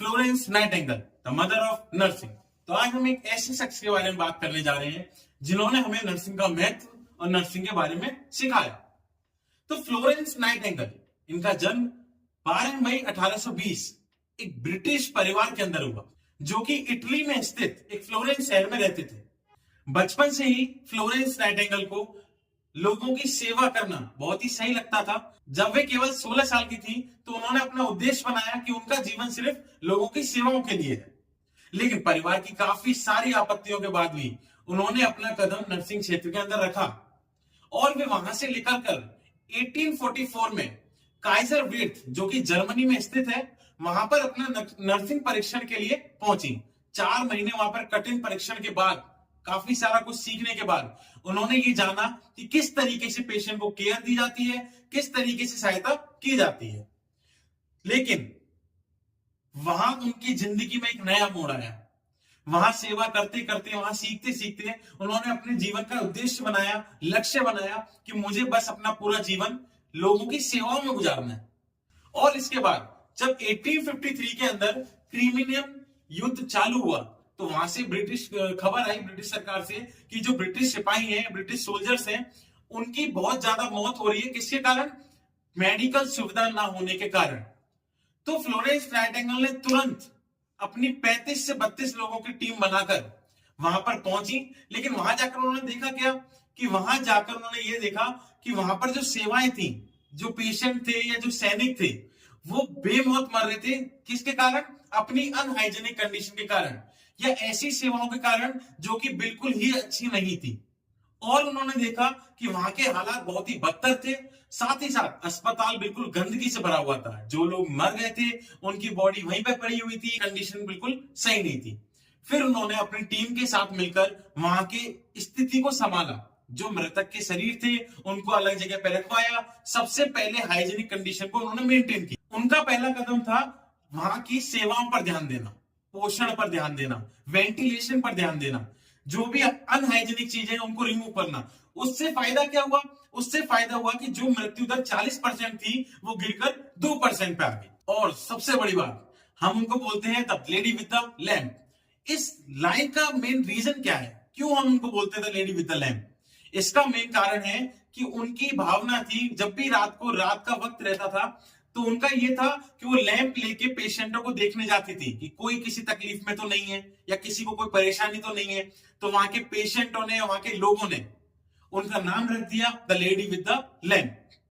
Florence Nightingale, the mother of nursing. तो आज हम एक ऐसे शख्स के बारे में बात करने जा रहे हैं जिन्होंने हमें नर्सिंग का महत्व और नर्सिंग के बारे में सिखाया। तो फ्लोरेंस नाइटिंगेल, इनका जन्म 12 मई 1820 एक ब्रिटिश परिवार के अंदर हुआ, जो कि इटली में स्थित एक फ्लोरेंस शहर में रहते थे। बचपन से ही फ्लोरेंस नाइटिंगेल को लोगों की सेवा करना बहुत ही सही लगता था। जब वे केवल 16 साल की थी तो उन्होंने अपना उद्देश्य बनाया कि उनका जीवन सिर्फ लोगों की सेवाओं के लिए है। लेकिन परिवार की काफी सारी आपत्तियों के बाद भी उन्होंने अपना कदम नर्सिंग क्षेत्र के अंदर रखा और वे वहां से निकलकर 1844 में काइजर वीर्थ, जो कि जर्मनी में स्थित है, वहां पर अपना नर्सिंग परीक्षण के लिए पहुंची। 4 महीने वहां पर कठिन परीक्षण के बाद, काफी सारा कुछ सीखने के बाद उन्होंने ये जाना कि किस तरीके से पेशेंट को केयर दी जाती है, किस तरीके से सहायता की जाती है। लेकिन वहां उनकी जिंदगी में एक नया मोड़ आया। वहां सेवा करते करते, वहां सीखते सीखते उन्होंने अपने जीवन का उद्देश्य बनाया, लक्ष्य बनाया कि मुझे बस अपना पूरा जीवन लोगों की सेवाओं में गुजारना है। और इसके बाद जब 1853 के अंदर क्रीमियन युद्ध चालू हुआ तो वहां से ब्रिटिश खबर आई, ब्रिटिश सरकार से, कि जो ब्रिटिश सिपाही हैं, ब्रिटिश सोल्जर्स हैं, उनकी बहुत ज्यादा मौत हो रही है। किसके कारण? मेडिकल सुविधा ना होने के कारण। तो फ्लोरेंस नाइटिंगेल ने तुरंत अपनी 35 से 32 लोगों की टीम बनाकर वहां पर पहुंची। लेकिन वहां जाकर उन्होंने देखा क्या कि वहां जाकर उन्होंने ये देखा कि वहां पर जो सेवाएं थी, जो पेशेंट थे या जो सैनिक थे, वो बेमौत मर रहे थे। किसके कारण? अपनी अनहाइजेनिक कंडीशन के कारण या ऐसी सेवाओं के कारण जो कि बिल्कुल ही अच्छी नहीं थी। और उन्होंने देखा कि वहां के हालात बहुत ही बदतर थे। साथ ही साथ अस्पताल बिल्कुल गंदगी से भरा हुआ था। जो लोग मर गए थे उनकी बॉडी वहीं पे पड़ी हुई थी, कंडीशन बिल्कुल सही नहीं थी। फिर उन्होंने अपनी टीम के साथ मिलकर वहां की स्थिति को संभाला। जो मृतक के शरीर थे उनको अलग जगह पर रखवाया। सबसे पहले हाइजीनिक कंडीशन को उन्होंने मेंटेन किया। उनका पहला कदम था वहां की सेवाओं पर ध्यान देना, पोषण पर ध्यान देना, वेंटिलेशन पर ध्यान देना, जो भी अनहाइजीनिक चीजें उनको रिमूव करना। उससे फायदा क्या हुआ? उससे फायदा हुआ कि जो मृत्यु दर 40% थी वो गिरकर 2% पे आ गई। और सबसे बड़ी बात, हम उनको बोलते हैं the lady with the lamp. इस लाइन का मेन रीजन क्या है? क्यों हम उनको बोलते थे लेडी विद द लैम्प? इसका मेन कारण है कि उनकी भावना थी, जब भी रात का वक्त रहता था तो उनका ये था कि वो लैंप लेके पेशेंटों को देखने जाती थी कि कोई किसी तकलीफ में तो नहीं है या किसी को कोई परेशानी तो नहीं है। तो वहां के पेशेंटों ने, वहां के लोगों ने उनका नाम रख दिया the lady with the lamp.